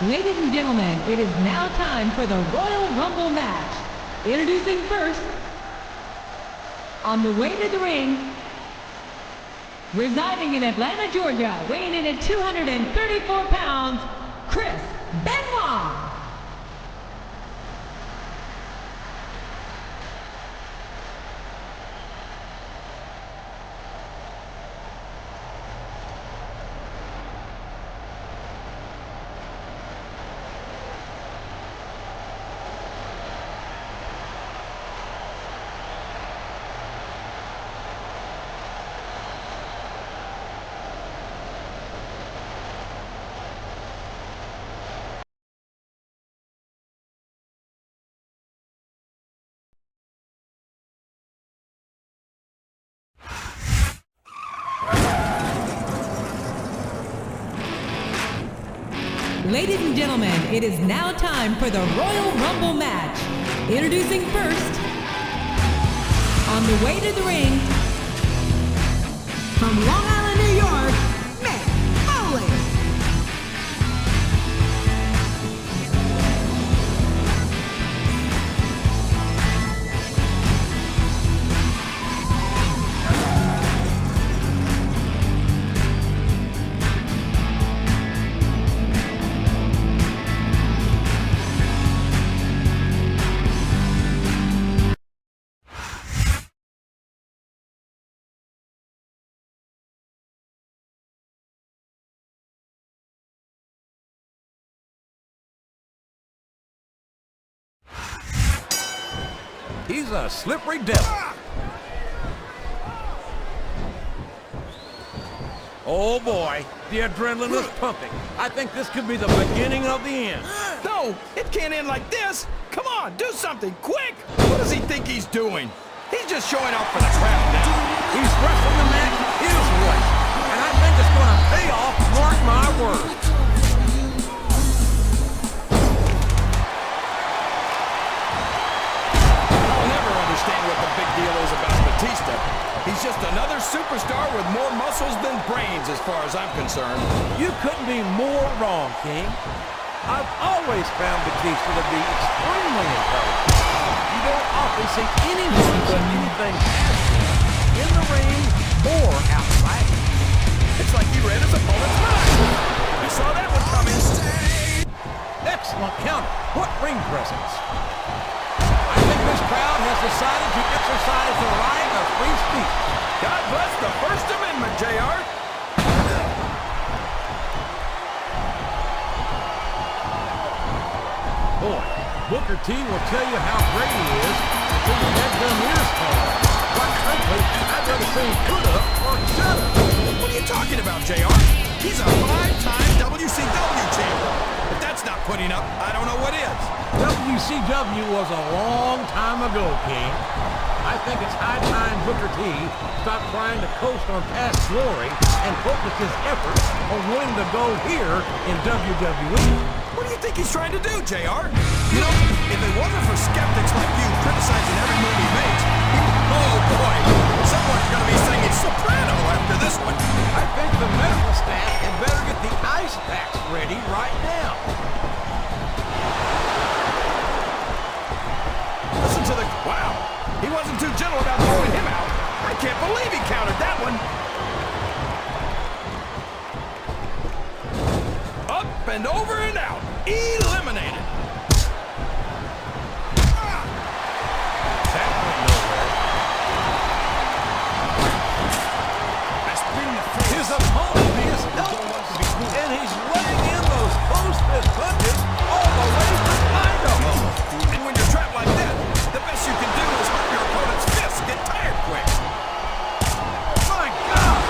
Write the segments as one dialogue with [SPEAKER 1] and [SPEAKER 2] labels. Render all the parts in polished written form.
[SPEAKER 1] Ladies and gentlemen, it is now time for the Royal Rumble match. Introducing first, on the way to the ring, residing in Atlanta, Georgia, weighing in at 234 pounds, Chris Benoit. Ladies and gentlemen, it is now time for the Royal Rumble match. Introducing first, on the way to the ring, from Long Island, New York, Mick Foley.
[SPEAKER 2] He's a slippery devil. Oh boy, the adrenaline is pumping. I think this could be the beginning of the end.
[SPEAKER 3] No, it can't end like this. Come on, do something, quick! What does he think he's doing? He's just showing off for the crowd now.
[SPEAKER 2] He's wrestling the match his way, and I think it's going to pay off, mark my words.
[SPEAKER 3] What the big deal is about Batista. He's just another superstar with more muscles than brains as far as I'm concerned.
[SPEAKER 2] You couldn't be more wrong, King. I've always found Batista to be extremely intelligent. You don't often see anyone do anything in the ring or outside.
[SPEAKER 3] It's like he read his opponent's mind. You saw that one coming.
[SPEAKER 2] Excellent counter. What ring presence. This crowd has decided to exercise the right of free speech.
[SPEAKER 3] God bless the First Amendment, JR.
[SPEAKER 2] Boy, Booker T will tell you how great he is until you have them ears called. Quite frankly, I'd rather say put up or shut up.
[SPEAKER 3] What are you talking about, JR? He's a 5-time WCW champion. If that's not putting up, I don't know what is.
[SPEAKER 2] WCW was a long time ago, King. I think it's high time Booker T stopped trying to coast on past glory and focus his efforts on winning the gold here in WWE.
[SPEAKER 3] What do you think he's trying to do, JR? You know, if it wasn't for skeptics like you criticizing every move he makes, oh boy, someone's going to be singing soprano after this one.
[SPEAKER 2] I think the medical staff had better get the ice packs ready right now.
[SPEAKER 3] Listen to the... Wow! He wasn't too gentle about throwing him out. I can't believe he countered that one. Up and over and out. Eliminated.
[SPEAKER 2] That went nowhere. His opponent is helpless, and he's laying in those post-fist punches all the way to Idaho.
[SPEAKER 3] And when you're trapped like that, the best you can do is hurt your opponent's fists get tired quick.
[SPEAKER 2] My God!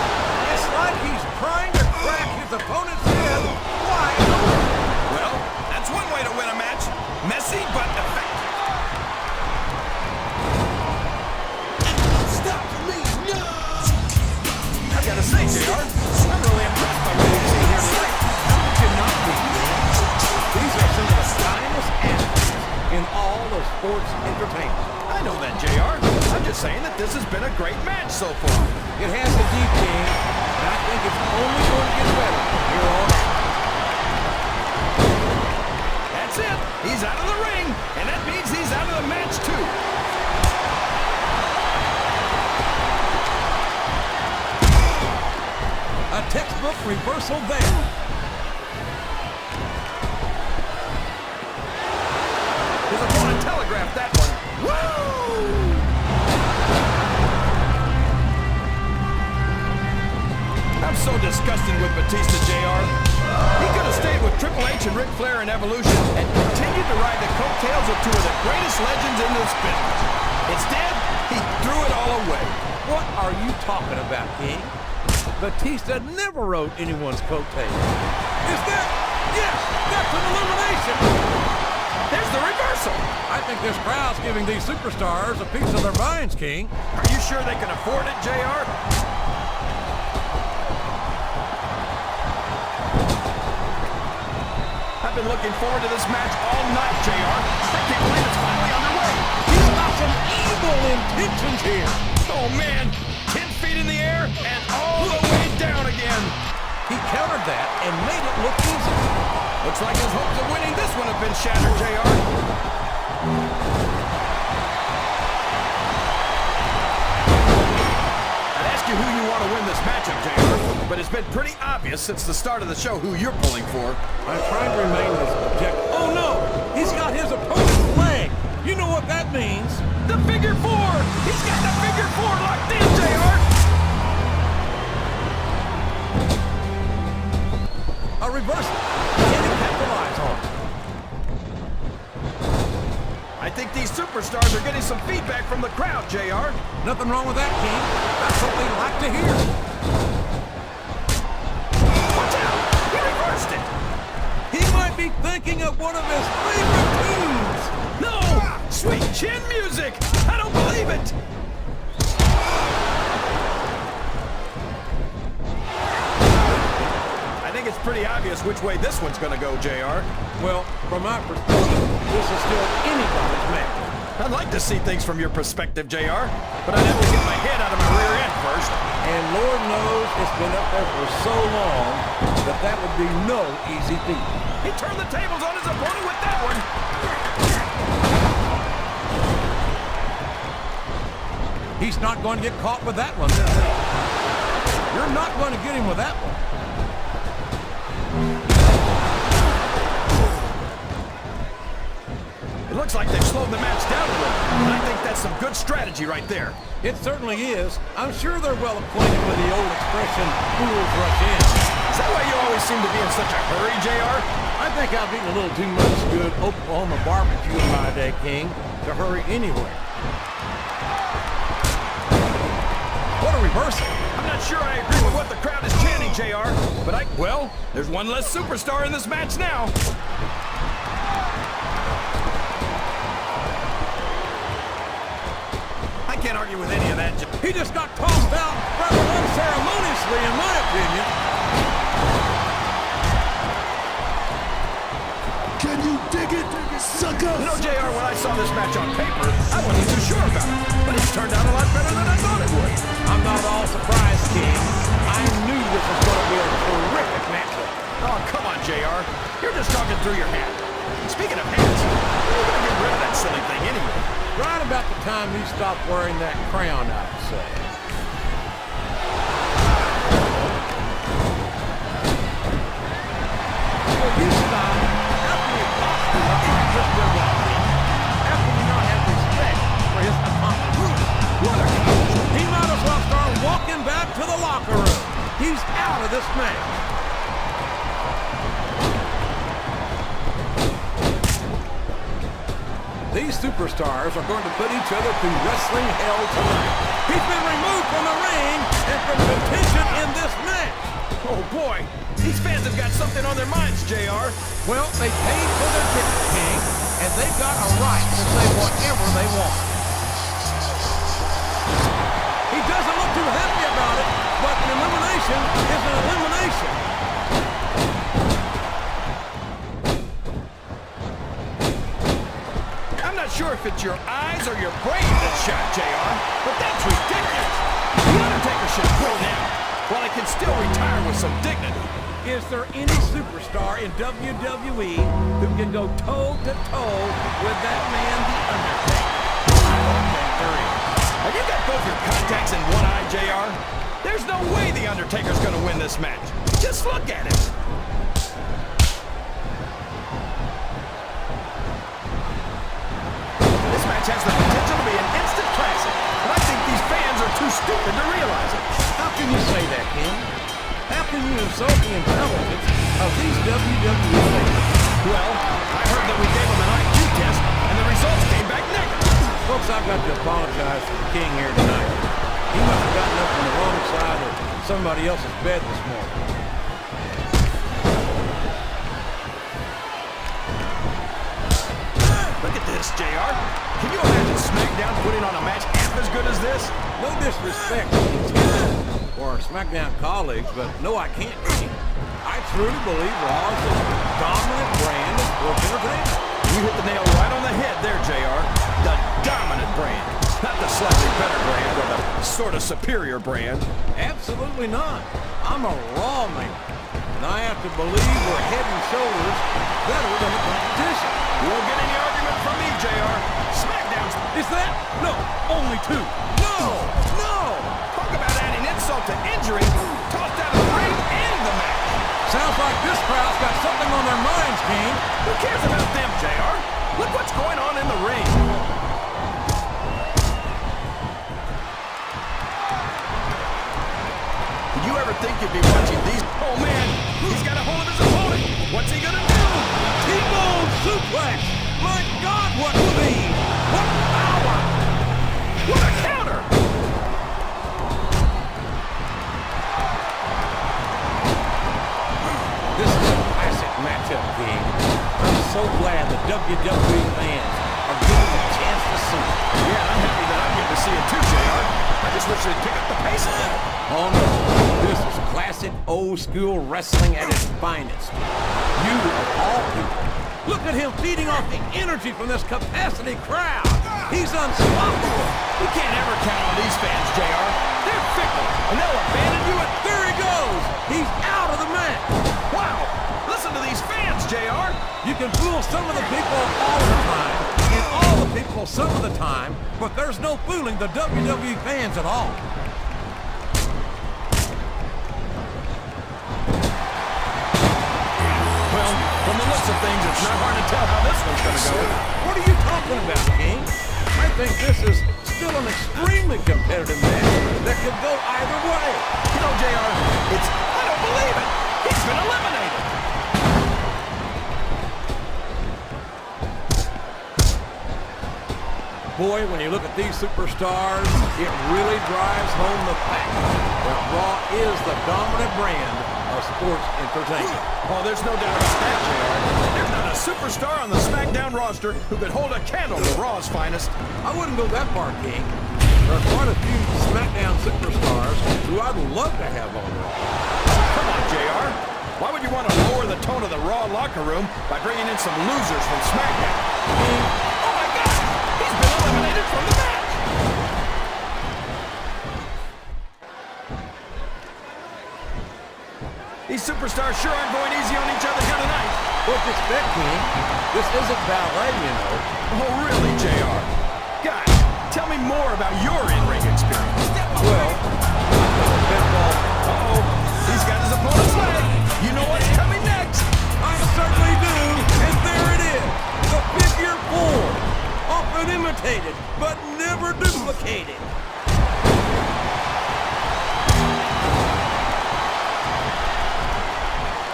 [SPEAKER 2] It's like he's trying to crack his opponent's head wide open.
[SPEAKER 3] Well, that's one way to win a match. Messy, but effective.
[SPEAKER 2] Stop me, no!
[SPEAKER 3] I gotta say, JR, I'm really impressed by what we've seen here tonight.
[SPEAKER 2] How could you not be? These are some of the finest athletes in all of sports entertainment.
[SPEAKER 3] I know that, JR. I'm just saying that this has been a great match so far.
[SPEAKER 2] It has indeed, King, and I think it's only going to get better from here on out.
[SPEAKER 3] That's it. He's out of the ring, and that means he's out of the match, too.
[SPEAKER 2] A textbook reversal there.
[SPEAKER 3] His opponent telegraphed that one. Woo! I'm so disgusted with Batista, JR. He could have stayed with Triple H and Ric Flair in Evolution and continued to ride the coattails of two of the greatest legends in this business. Instead, he threw it all away.
[SPEAKER 2] What are you talking about, King? Batista never rode anyone's coattails. Is that? Yes, that's an elimination.
[SPEAKER 3] There's the reversal.
[SPEAKER 2] I think this crowd's giving these superstars a piece of their minds, King.
[SPEAKER 3] Are you sure they can afford it, JR? I've been looking forward to this match all night, JR. I can't believe it's finally underway.
[SPEAKER 2] He's got some evil intentions here.
[SPEAKER 3] Oh, man. 10 feet in the air and all the way down again.
[SPEAKER 2] He countered that and made it look easy.
[SPEAKER 3] Looks like his hopes of winning this one have been shattered, JR. I'd ask you who you want to win this matchup, JR, but it's been pretty obvious since the start of the show who you're pulling for.
[SPEAKER 2] I'm trying to remain as objective. Oh, no! He's got his opponent's leg. You know what that means.
[SPEAKER 3] The figure four! He's got the figure four locked in, JR!
[SPEAKER 2] A reversal. Can he capitalize on it?
[SPEAKER 3] I think these superstars are getting some feedback from the crowd, JR.
[SPEAKER 2] Nothing wrong with that, King. That's what they like to hear.
[SPEAKER 3] Watch out! He reversed it!
[SPEAKER 2] He might be thinking of one of his favorite tunes.
[SPEAKER 3] No! Sweet chin music! I don't believe it! I think it's pretty obvious which way this one's gonna go, JR.
[SPEAKER 2] Well, from my perspective, this is still anybody's match.
[SPEAKER 3] I'd like to see things from your perspective, JR, but I'd have to get my head out of my rear end first.
[SPEAKER 2] And Lord knows it's been up there for so long that that would be no easy feat.
[SPEAKER 3] He turned the tables on his opponent with that one.
[SPEAKER 2] He's not going to get caught with that one. You're not going to get him with that one.
[SPEAKER 3] It looks like they've slowed the match down a little, and I think that's some good strategy right there.
[SPEAKER 2] It certainly is. I'm sure they're well acquainted with the old expression, fools rush in.
[SPEAKER 3] Is that why you always seem to be in such a hurry, JR?
[SPEAKER 2] I think I've eaten a little too much good Oklahoma barbecue in my day, King, to hurry anywhere. What a reversal.
[SPEAKER 3] I'm not sure I agree with what the crowd is chanting, JR, but well, there's one less superstar in this match now. I can't argue with any of that.
[SPEAKER 2] He just got tossed out rather unceremoniously, in my opinion.
[SPEAKER 4] Can you dig it, sucker?
[SPEAKER 3] You know, JR, when I saw this match on paper, I wasn't too sure about it, but it's turned out a lot better than I thought it would.
[SPEAKER 2] I'm not at all surprised, King. I knew this was going to be a terrific matchup.
[SPEAKER 3] Oh, come on, JR. You're just talking through your hat. And speaking of hats, when are you going to get rid of that silly thing anyway?
[SPEAKER 2] Right about the time you stop wearing that crown, I'd say. Well, you stop after you possibly just did what he did. After you not have respect for his accomplishment. What a coach. He might as well start walking back to the locker room. He's out of this match. These superstars are going to put each other through wrestling hell tonight. He's been removed from the ring and from contention in this match.
[SPEAKER 3] Oh, boy. These fans have got something on their minds, JR.
[SPEAKER 2] Well, they paid for their ticket, King, and they've got a right to say whatever they want. He doesn't look too happy about it, but an elimination is an elimination.
[SPEAKER 3] I'm not sure if it's your eyes or your brain that's shot, JR, but that's ridiculous. The Undertaker should go now, while he can still retire with some dignity.
[SPEAKER 2] Is there any superstar in WWE who can go toe-to-toe with that man, The Undertaker? I don't think there is.
[SPEAKER 3] Have you got both your contacts in one eye, JR? There's no way The Undertaker's gonna win this match. Just look at it. This match has the potential to be an instant classic, but I think these fans are too stupid to realize it.
[SPEAKER 2] How can you say that, King? How can you insult the intelligence of these WWE players?
[SPEAKER 3] Well, I heard that we gave them an IQ test, and the results came back negative.
[SPEAKER 2] Folks, I've got to apologize for the King here tonight. He must have gotten up on the wrong side of somebody else's bed this morning.
[SPEAKER 3] Look at this, JR. Can you imagine SmackDown putting on a match half as good as this?
[SPEAKER 2] No disrespect to Intensifies or our SmackDown colleagues, but no, I can't, King. I truly believe Raw is the dominant brand of sports entertainment.
[SPEAKER 3] You hit the nail right on the head there, JR. The dominant brand. Not the slightly better brand or the sort of superior brand.
[SPEAKER 2] Absolutely not. I'm a Raw man, and I have to believe we're head and shoulders better than the competition.
[SPEAKER 3] You won't get any argument from me, JR. SmackDown's...
[SPEAKER 2] Is that? No, only two.
[SPEAKER 3] No! No! Talk about adding insult to injury. Tossed out of the ring and the match.
[SPEAKER 2] Sounds like this crowd's got something on their minds, King.
[SPEAKER 3] Who cares about them, JR? Look what's going on in the ring. Did you ever think you'd be watching these? Oh, man. He's got a hold of his opponent. What's he gonna do?
[SPEAKER 2] T-bone suplex. My God, what speed. What power.
[SPEAKER 3] What a counter.
[SPEAKER 2] This is a classic matchup, King. I'm so glad the WWE fans are getting a chance to see it.
[SPEAKER 3] Yeah, I'm happy that I'm getting to see it too, JR. I just wish they'd pick up the pace a little.
[SPEAKER 2] Oh no, this is classic old school wrestling at its finest. You of all people, look at him feeding off the energy from this capacity crowd. He's unstoppable.
[SPEAKER 3] You can't ever count on these fans, JR. They're fickle, and they'll abandon you at...
[SPEAKER 2] There he goes. He's out of the match.
[SPEAKER 3] Wow, listen to these fans, JR.
[SPEAKER 2] You can fool some of the people all the time, and all the people some of the time, but there's no fooling the WWE fans at all.
[SPEAKER 3] Well, from the looks of things, it's not hard to tell how this one's going to go.
[SPEAKER 2] What are you talking about, King? I think this is still an extremely competitive match that could go either way.
[SPEAKER 3] You know, JR, I don't believe it. He's been eliminated.
[SPEAKER 2] Boy, when you look at these superstars, it really drives home the fact that Raw is the dominant brand of sports entertainment.
[SPEAKER 3] Oh, there's no doubt about that, JR. There's not a superstar on the SmackDown roster who could hold a candle to Raw's finest.
[SPEAKER 2] I wouldn't go that far, King. There are quite a few SmackDown superstars who I'd love to have on Raw.
[SPEAKER 3] Come on, JR. Why would you want to lower the tone of the Raw locker room by bringing in some losers from SmackDown?
[SPEAKER 2] King,
[SPEAKER 3] Oh, my God! He's been eliminated from the match! These superstars sure aren't going easy on each other here tonight.
[SPEAKER 2] what you expect, King? This isn't ballet, you know.
[SPEAKER 3] Oh, really, JR? Guys, tell me more about your in-ring experience.
[SPEAKER 2] Well, pinball.
[SPEAKER 3] Uh-oh, he's got his opponent's leg. You know what's coming next.
[SPEAKER 2] I certainly do, and there it is. The figure four. Often imitated, but never duplicated.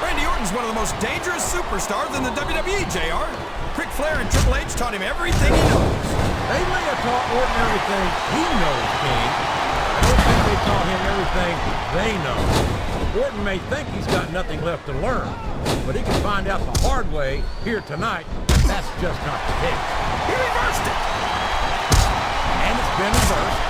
[SPEAKER 3] Randy Orton's one of the most dangerous superstars in the WWE, JR. Ric Flair and Triple H taught him everything he knows.
[SPEAKER 2] They may have taught Orton everything he knows, King. I don't think they taught him everything they know. Orton may think he's got nothing left to learn, but he can find out the hard way here tonight. That's just not the case.
[SPEAKER 3] He reversed it.
[SPEAKER 2] And it's been reversed.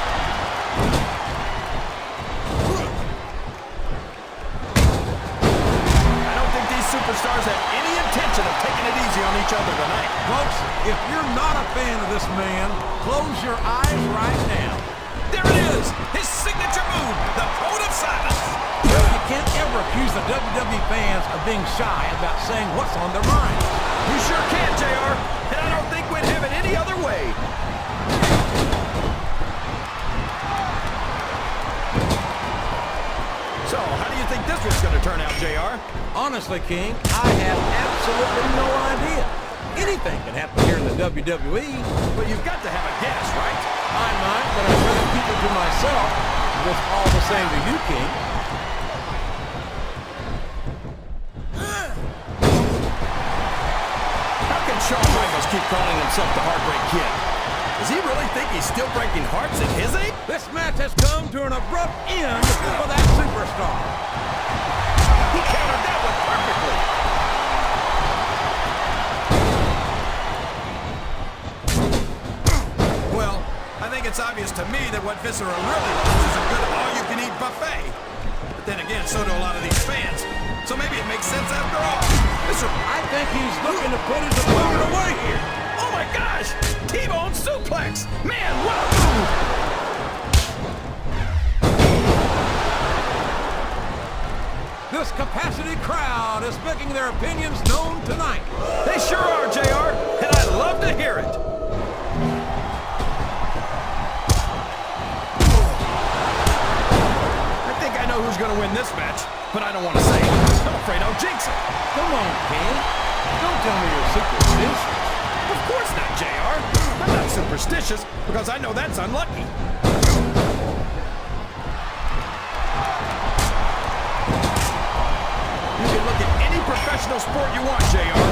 [SPEAKER 3] I don't think these superstars have any intention of taking it easy on each other tonight.
[SPEAKER 2] Folks, if you're not a fan of this man, close your eyes right now.
[SPEAKER 3] There it is, his signature move, the code of silence.
[SPEAKER 2] Well, you can't ever accuse the WWE fans of being shy about saying what's on their mind.
[SPEAKER 3] You sure can, JR, and I don't think we'd have it any other way. So, how do you think this one's going to turn out, JR?
[SPEAKER 2] Honestly, King, I have absolutely no idea. Anything can happen here in the WWE.
[SPEAKER 3] But you've got to have a guess, right?
[SPEAKER 2] I might, but I'd rather keep it to myself. It's all the same to you, King.
[SPEAKER 3] How can Shawn Michaels keep calling himself the Heartbreak Kid? Does he really think he's still breaking hearts at his age?
[SPEAKER 2] This match has come to an abrupt end for that superstar.
[SPEAKER 3] He countered that one perfectly. Well, I think it's obvious to me that what Viscera really wants is a good all-you-can-eat buffet. But then again, so do a lot of these fans. So maybe it makes sense after all.
[SPEAKER 2] I think he's looking to put his opponent away here.
[SPEAKER 3] Oh my gosh! T-bone suplex! Man, what a move!
[SPEAKER 2] This capacity crowd is making their opinions known tonight.
[SPEAKER 3] They sure are, JR, and I'd love to hear it. I think I know who's going to win this match, but I don't want to say it. I'm afraid I'll jinx it.
[SPEAKER 2] Come on, King. Don't tell me you're superstitious.
[SPEAKER 3] Of course not, JR. I'm not superstitious because I know that's unlucky. You can look at any professional sport you want, JR.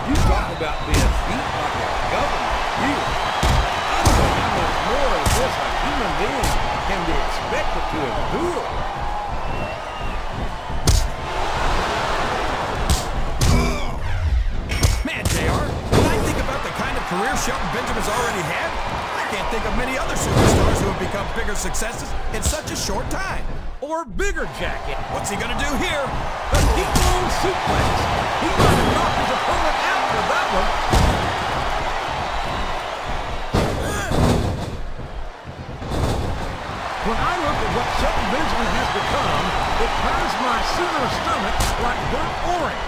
[SPEAKER 2] You talk about being beat like a government. I don't know how much more of this a human being can be expected to endure.
[SPEAKER 3] Man, JR, when I think about the kind of career Shelton Benjamin's already had, I can't think of many other superstars who have become bigger successes in such a short time.
[SPEAKER 2] Or bigger jacket.
[SPEAKER 3] What's he gonna do here?
[SPEAKER 2] The T-bone suplex. He might have knocked his opponent out with that one. When I look at what Shelton Benjamin has become, it turns my sinner stomach like burnt orange.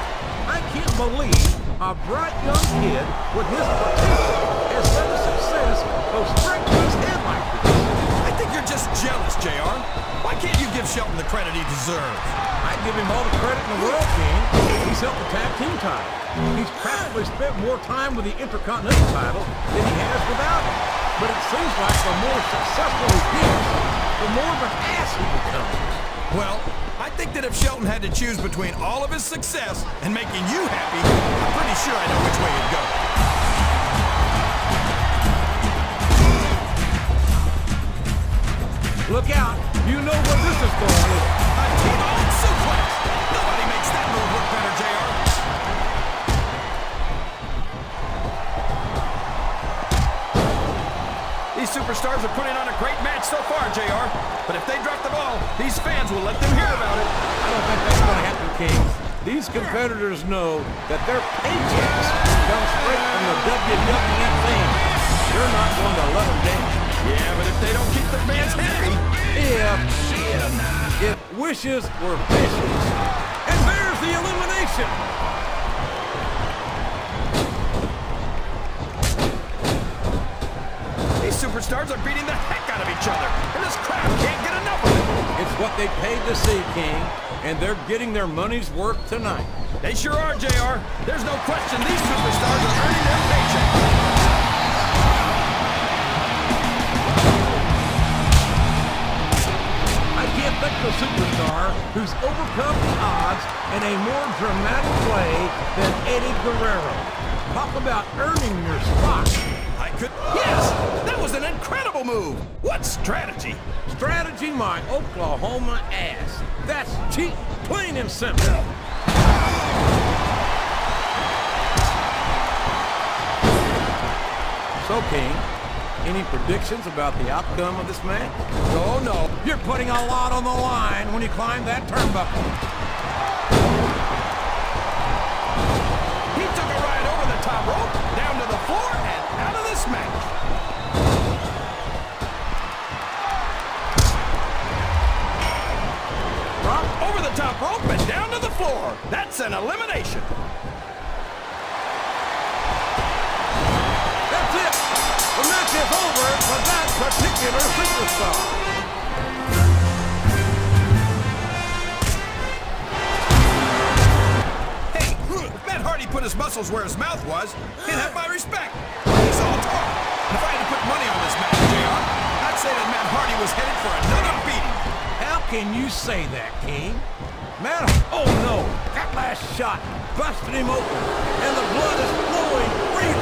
[SPEAKER 2] I can't believe a bright young kid with his potential has let the success go straight to his head like this.
[SPEAKER 3] I think you're just jealous, JR. Why can't you give Shelton the credit he deserves?
[SPEAKER 2] I give him all the credit in the world, King. He's helped the tag team title. He's practically spent more time with the Intercontinental title than he has without it. But it seems like the more successful he gets, the more of an ass he becomes.
[SPEAKER 3] Well, I think that if Shelton had to choose between all of his success and making you happy, I'm pretty sure I know which way he'd go.
[SPEAKER 2] Look out. You know where this is going.
[SPEAKER 3] A T-bone suplex! Nobody makes that move look better, JR. These superstars are putting on a great match so far, JR. But if they drop the ball, these fans will let them hear about it.
[SPEAKER 2] I don't think that's going to happen, King. These competitors know that their paychecks come straight from the WWE fans. You're not going to let them down.
[SPEAKER 3] Yeah, but if they don't keep the fans happy...
[SPEAKER 2] If wishes were wishes. And there's the elimination.
[SPEAKER 3] These superstars are beating the heck out of each other, and this crowd can't get enough of it.
[SPEAKER 2] It's what they paid to see, King, and they're getting their money's worth tonight.
[SPEAKER 3] They sure are, JR. There's no question these superstars are earning their paycheck.
[SPEAKER 2] I can't think of a superstar who's overcome the odds in a more dramatic way than Eddie Guerrero. Talk about earning your spot.
[SPEAKER 3] Yes! That was an incredible move! What strategy?
[SPEAKER 2] Strategy, my Oklahoma ass. That's cheap, plain and simple. So, King, any predictions about the outcome of this match?
[SPEAKER 3] Oh, no.
[SPEAKER 2] You're putting a lot on the line when you climb that turnbuckle.
[SPEAKER 3] He took a ride over the top rope, down to the floor, and out of this match.
[SPEAKER 2] Rock.
[SPEAKER 3] Oh, the top rope and down to the floor. That's an elimination.
[SPEAKER 2] That's it. The match is over for that particular superstar.
[SPEAKER 3] Hey, if Matt Hardy put his muscles where his mouth was, he'd have my respect. He's all talk. If I had to put money on this match, JR, I'd say that Matt Hardy was headed for another beating.
[SPEAKER 2] How can you say that, King? Matt, oh no, that last shot busted him open, and the blood is flowing freely.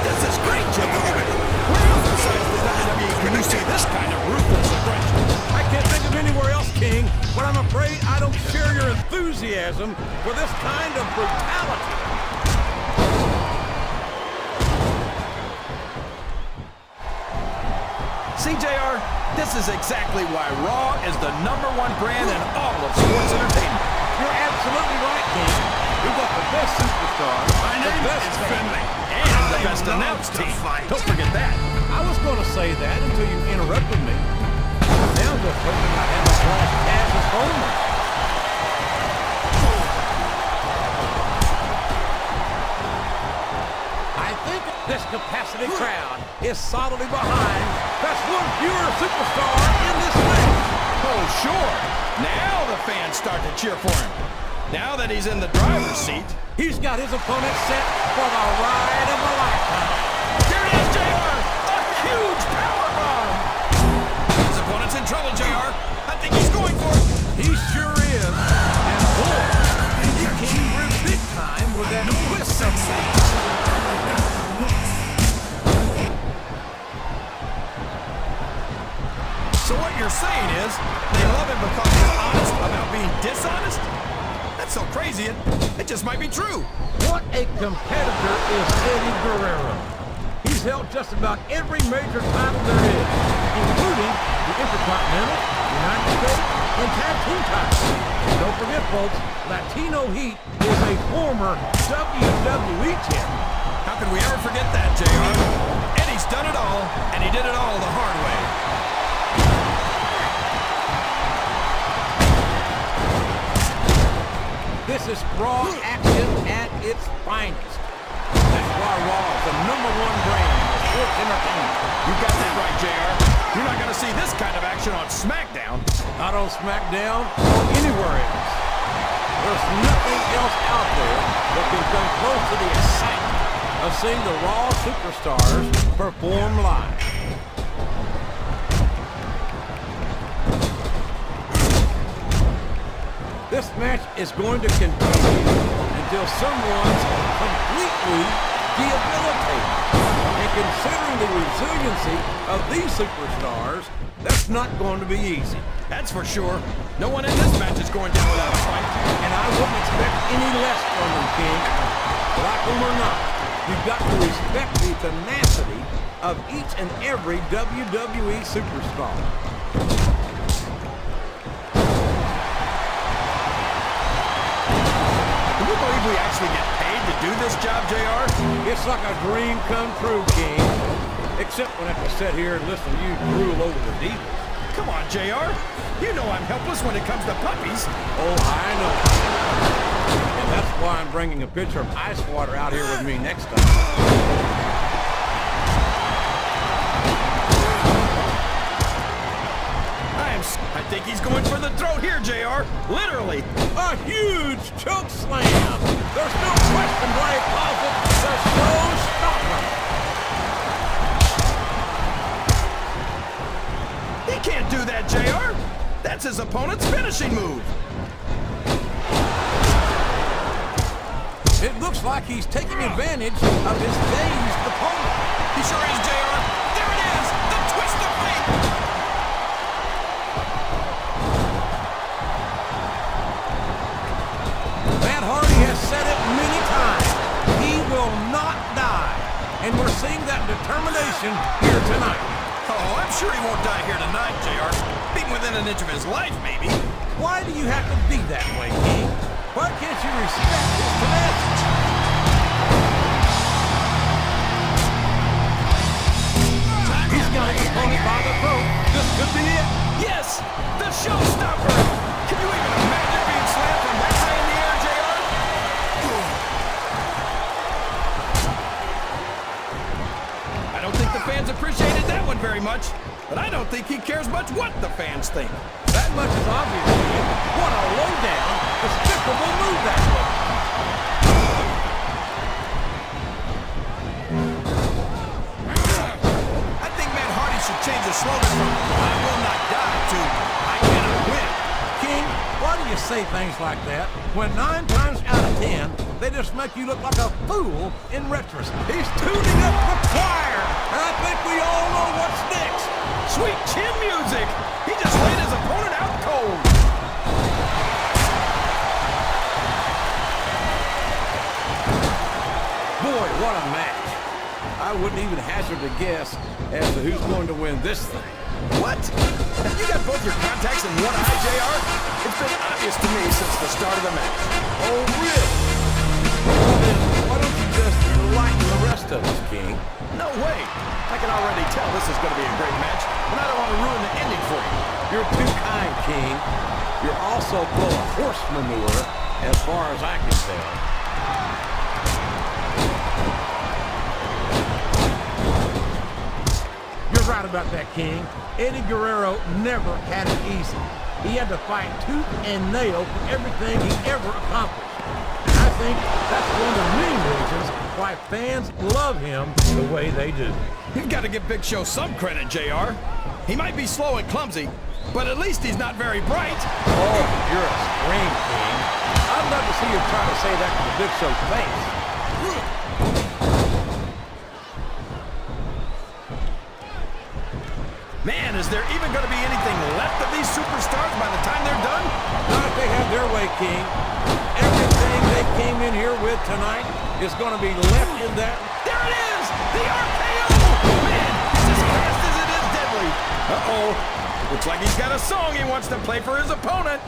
[SPEAKER 3] This is great, JR. Where else besides the WWE can you see this kind of ruthless aggression?
[SPEAKER 2] I can't think of anywhere else, King, but I'm afraid I don't share your enthusiasm for this kind of brutality.
[SPEAKER 3] See, JR, this is exactly why Raw is the #1 brand in all of sports entertainment.
[SPEAKER 2] You're absolutely right, King. We've got the best superstars, the best
[SPEAKER 3] Finley, and the best announced team. Don't forget that.
[SPEAKER 2] I was going to say that until you interrupted me. Now I'm just hoping I have a flash Taz's phone number. I think this capacity crowd is solidly behind that's one fewer superstar in this match.
[SPEAKER 3] Oh, sure. Now the fans start to cheer for him. Now that he's in the driver's seat.
[SPEAKER 2] He's got his opponent set for the ride of a lifetime.
[SPEAKER 3] Here it is, JR. A huge powerbomb. His opponent's in trouble, JR. I think he's going for it.
[SPEAKER 2] He sure is. And boy, he came through big time with that twist of fate.
[SPEAKER 3] So what you're saying is they love him because he's honest about being dishonest? That's so crazy, it just might be true.
[SPEAKER 2] What a competitor is Eddie Guerrero. He's held just about every major title there is, including the Intercontinental, United States, and Tag Team titles. Don't forget, folks, Latino Heat is a former WWE champ.
[SPEAKER 3] How could we ever forget that, JR? Eddie's done it all, and he did it all the hard way.
[SPEAKER 2] This is Raw action at its finest. That's why Raw is the #1 brand of sports entertainment.
[SPEAKER 3] You got that right, JR. You're not going to see this kind of action on SmackDown.
[SPEAKER 2] Not on SmackDown or anywhere else. There's nothing else out there that can come close to the excitement of seeing the Raw superstars perform live. This match is going to continue until someone's completely debilitated. And considering the resiliency of these superstars, that's not going to be easy.
[SPEAKER 3] That's for sure. No one in this match is going down without a fight.
[SPEAKER 2] And I wouldn't expect any less from them, King. Like them or not, you've got to respect the tenacity of each and every WWE superstar.
[SPEAKER 3] Can you believe we actually get paid to do this job, JR?
[SPEAKER 2] It's like a dream come true, King. Except when I have to sit here and listen to you drool over the divas.
[SPEAKER 3] Come on, JR. You know I'm helpless when it comes to puppies.
[SPEAKER 2] Oh, I know. And that's why I'm bringing a pitcher of ice water out here with me next time.
[SPEAKER 3] I think he's going for the throat here, JR. Literally.
[SPEAKER 2] A huge choke slam. There's no question Bray calls it the showstopper.
[SPEAKER 3] He can't do that, JR. That's his opponent's finishing move.
[SPEAKER 2] It looks like he's taking advantage of his dazed opponent.
[SPEAKER 3] He sure is, JR. There it is. The twist of fate.
[SPEAKER 2] Matt Hardy has said it many times. He will not die. And we're seeing that determination here tonight.
[SPEAKER 3] Oh, I'm sure he won't die here tonight, JR. Being within an inch of his life, maybe.
[SPEAKER 2] Why do you have to be that way, King? Why can't you respect his tenacity? He's got his opponent by the throat. This could be it.
[SPEAKER 3] Yes, the showstopper. Can you even imagine being much, but I don't think he cares much what the fans think.
[SPEAKER 2] That much is obvious to you. What a low-down, despicable move that was.
[SPEAKER 3] I think Matt Hardy should change the slogan from "I will not die" to "I cannot win."
[SPEAKER 2] King, why do you say things like that when 9 times out of 10, they just make you look like a fool in retrospect? He's tuning up the choir, and I think we all know what's next.
[SPEAKER 3] Sweet chin music! He just laid his opponent out cold.
[SPEAKER 2] Boy, what a match. I wouldn't even hazard a guess as to who's going to win this thing.
[SPEAKER 3] What? You got both your contacts in one eye, JR? It's been obvious to me since the start of the match.
[SPEAKER 2] Oh, really? Well, then, why don't you just enlighten the rest of us, King?
[SPEAKER 3] No way. I can already tell this is going to be a great match, and I don't want to ruin the ending for you.
[SPEAKER 2] You're too kind, King. You're also full of horse manure, as far as I can tell. You're right about that, King. Eddie Guerrero never had it easy. He had to fight tooth and nail for everything he ever accomplished. And I think that's one of the main reasons why fans love him the way they do.
[SPEAKER 3] You've got to give Big Show some credit, JR. He might be slow and clumsy, but at least he's not very bright.
[SPEAKER 2] Oh, you're a scream, King. I'd love to see you try to say that to the Big Show's face.
[SPEAKER 3] Man, is there even going to be anything left of these superstars by the time they're done?
[SPEAKER 2] Not if they have their way, King. Everything they came in here with tonight is going to be left in that.
[SPEAKER 3] There it is! The RKO! Man, it's as fast as it is deadly. Uh-oh. Looks like he's got a song he wants to play for his opponent.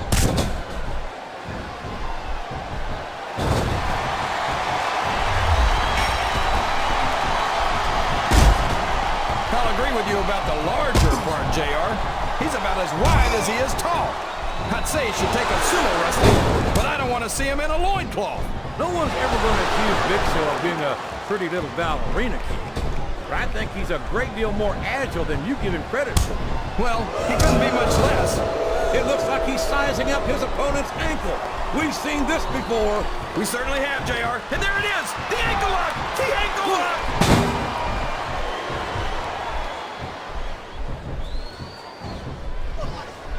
[SPEAKER 3] I'll agree with you about the larger part, JR. He's about as wide as he is tall. I'd say he should take a sumo wrestling, but I don't want to see him in a loincloth.
[SPEAKER 2] No one's ever going to accuse Big Show of being a pretty little ballerina, King. But I think he's a great deal more agile than you give him credit for.
[SPEAKER 3] Well, he couldn't be much less.
[SPEAKER 2] It looks like he's sizing up his opponent's ankle. We've seen this before.
[SPEAKER 3] We certainly have, JR. And there it is! The ankle lock! The ankle lock!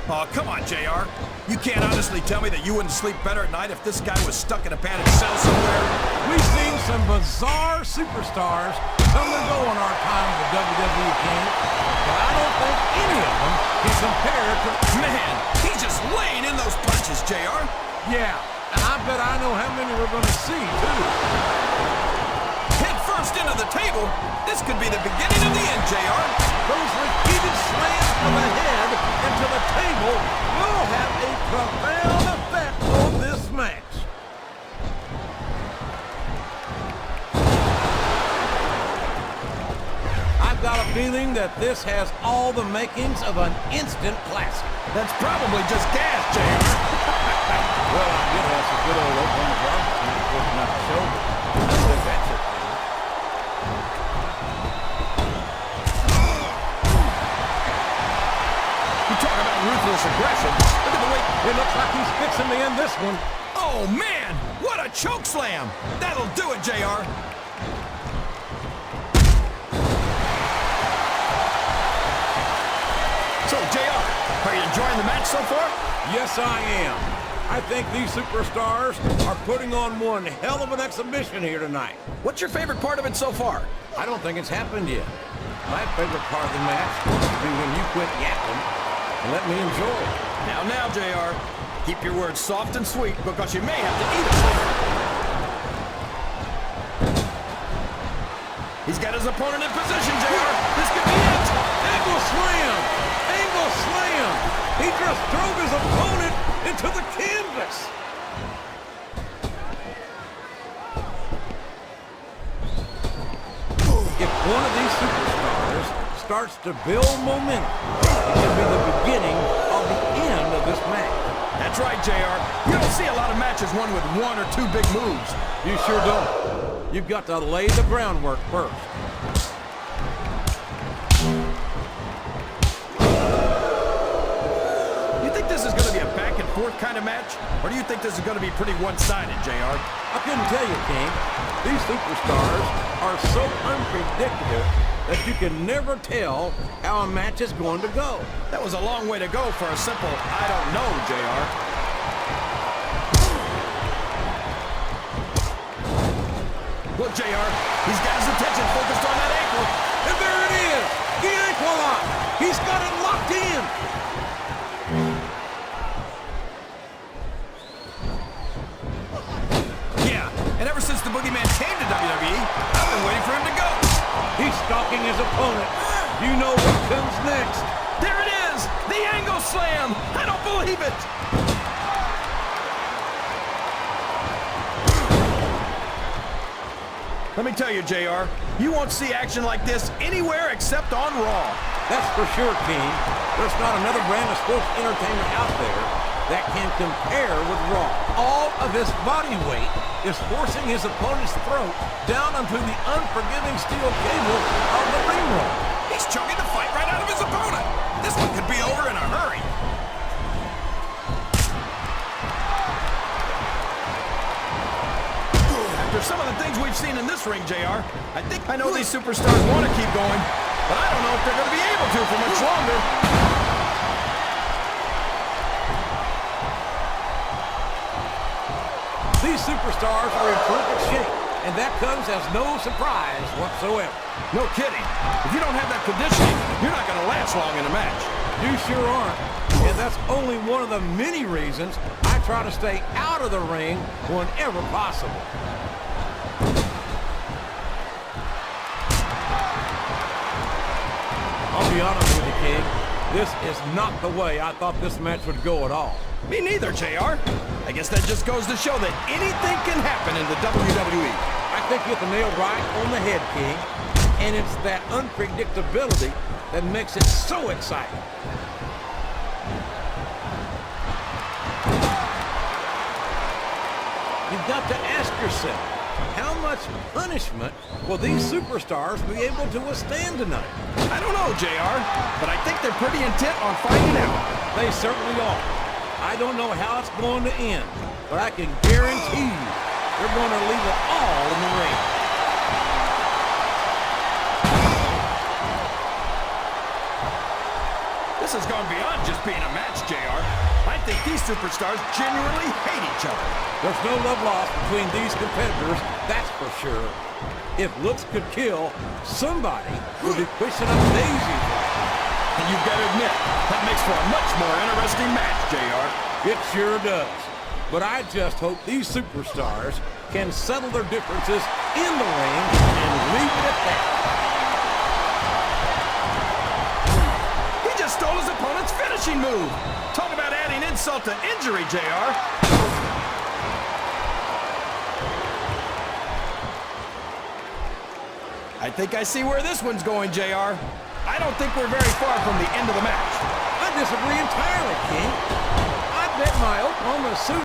[SPEAKER 3] Oh, come on, JR. You can't honestly tell me that you wouldn't sleep better at night if this guy was stuck in a padded cell somewhere?
[SPEAKER 2] We've seen some bizarre superstars come and go in our time with the WWE, King, but I don't think any of them can compare to...
[SPEAKER 3] Man, he's just laying in those punches, JR.
[SPEAKER 2] Yeah, and I bet I know how many we're going to see, too.
[SPEAKER 3] Head first into the table. This could be the beginning of the end, JR.
[SPEAKER 2] Those repeated slams to the head and to the table will have a profound effect on this match. I've got a feeling that this has all the makings of an instant classic.
[SPEAKER 3] That's probably just gas, JR.
[SPEAKER 2] Well, I did have some good old Oklahoma barbecue working out the shoulder. I said that's it.
[SPEAKER 3] Talk about ruthless aggression. Look at the way...
[SPEAKER 2] It looks like he's fixing to end this one.
[SPEAKER 3] Oh, man! What a choke slam! That'll do it, JR. So, JR, are you enjoying the match so far?
[SPEAKER 2] Yes, I am. I think these superstars are putting on one hell of an exhibition here tonight.
[SPEAKER 3] What's your favorite part of it so far?
[SPEAKER 2] I don't think it's happened yet. My favorite part of the match will be when you quit yapping and let me enjoy it.
[SPEAKER 3] Now, JR. Keep your words soft and sweet because you may have to eat them later. He's got his opponent in position, JR. This could be it.
[SPEAKER 2] Angle slam! Angle slam! He just drove his opponent into the canvas. If one of these superstars starts to build momentum, it can be the beginning of the end of this match.
[SPEAKER 3] That's right, JR. You don't see a lot of matches won with one or two big moves.
[SPEAKER 2] You sure don't. You've got to lay the groundwork first.
[SPEAKER 3] think this is going to be a back-and-forth kind of match? Or do you think this is going to be pretty one-sided, JR?
[SPEAKER 2] I couldn't tell you, King. These superstars are so unpredictable that you can never tell how a match is going to go.
[SPEAKER 3] That was a long way to go for a simple, I don't know, JR. Look, JR, he's got his attention focused on that ankle.
[SPEAKER 2] And there it is, the ankle lock. He's got it locked in.
[SPEAKER 3] Yeah, and ever since the Boogeyman came to WWE, I've been waiting for him to go.
[SPEAKER 2] He's stalking his opponent. You know what comes next.
[SPEAKER 3] There it is, the angle slam. I don't believe it. Let me tell you, JR, you won't see action like this anywhere except on Raw.
[SPEAKER 2] That's for sure, King. There's not another brand of sports entertainment out there that can compare with Raw. All of his body weight is forcing his opponent's throat down onto the unforgiving steel cable of the ring rope.
[SPEAKER 3] He's choking the fight right out of his opponent. This one could be over in a hurry. After some of the things we've seen in this ring, JR, I think I know these superstars want to keep going, but I don't know if they're going to be able to for much longer.
[SPEAKER 2] These superstars are in perfect shape, and that comes as no surprise whatsoever.
[SPEAKER 3] No kidding. If you don't have that conditioning, you're not going to last long in a match.
[SPEAKER 2] You sure aren't. And that's only one of the many reasons I try to stay out of the ring whenever possible. I'll be honest with you, King. This is not the way I thought this match would go at all.
[SPEAKER 3] Me neither, JR. I guess that just goes to show that anything can happen in the WWE.
[SPEAKER 2] I think you hit the nail right on the head, King. And it's that unpredictability that makes it so exciting. You've got to ask yourself, how much punishment will these superstars be able to withstand tonight?
[SPEAKER 3] I don't know, JR, but I think they're pretty intent on finding out.
[SPEAKER 2] They certainly are. I don't know how it's going to end, but I can guarantee you they're going to leave it all in the ring.
[SPEAKER 3] This has gone beyond just being a match, JR. I think these superstars genuinely hate each other.
[SPEAKER 2] There's no love lost between these competitors, that's for sure. If looks could kill, somebody will be pushing up daisies right now.
[SPEAKER 3] And you've got to admit, that makes for a much more interesting match, JR.
[SPEAKER 2] It sure does. But I just hope these superstars can settle their differences in the ring and leave it at that.
[SPEAKER 3] He just stole his opponent's finishing move. Talk about adding insult to injury, JR. I think I see where this one's going, JR. I don't think we're very far from the end of the match.
[SPEAKER 2] I disagree entirely, King. I bet my Oklahoma suit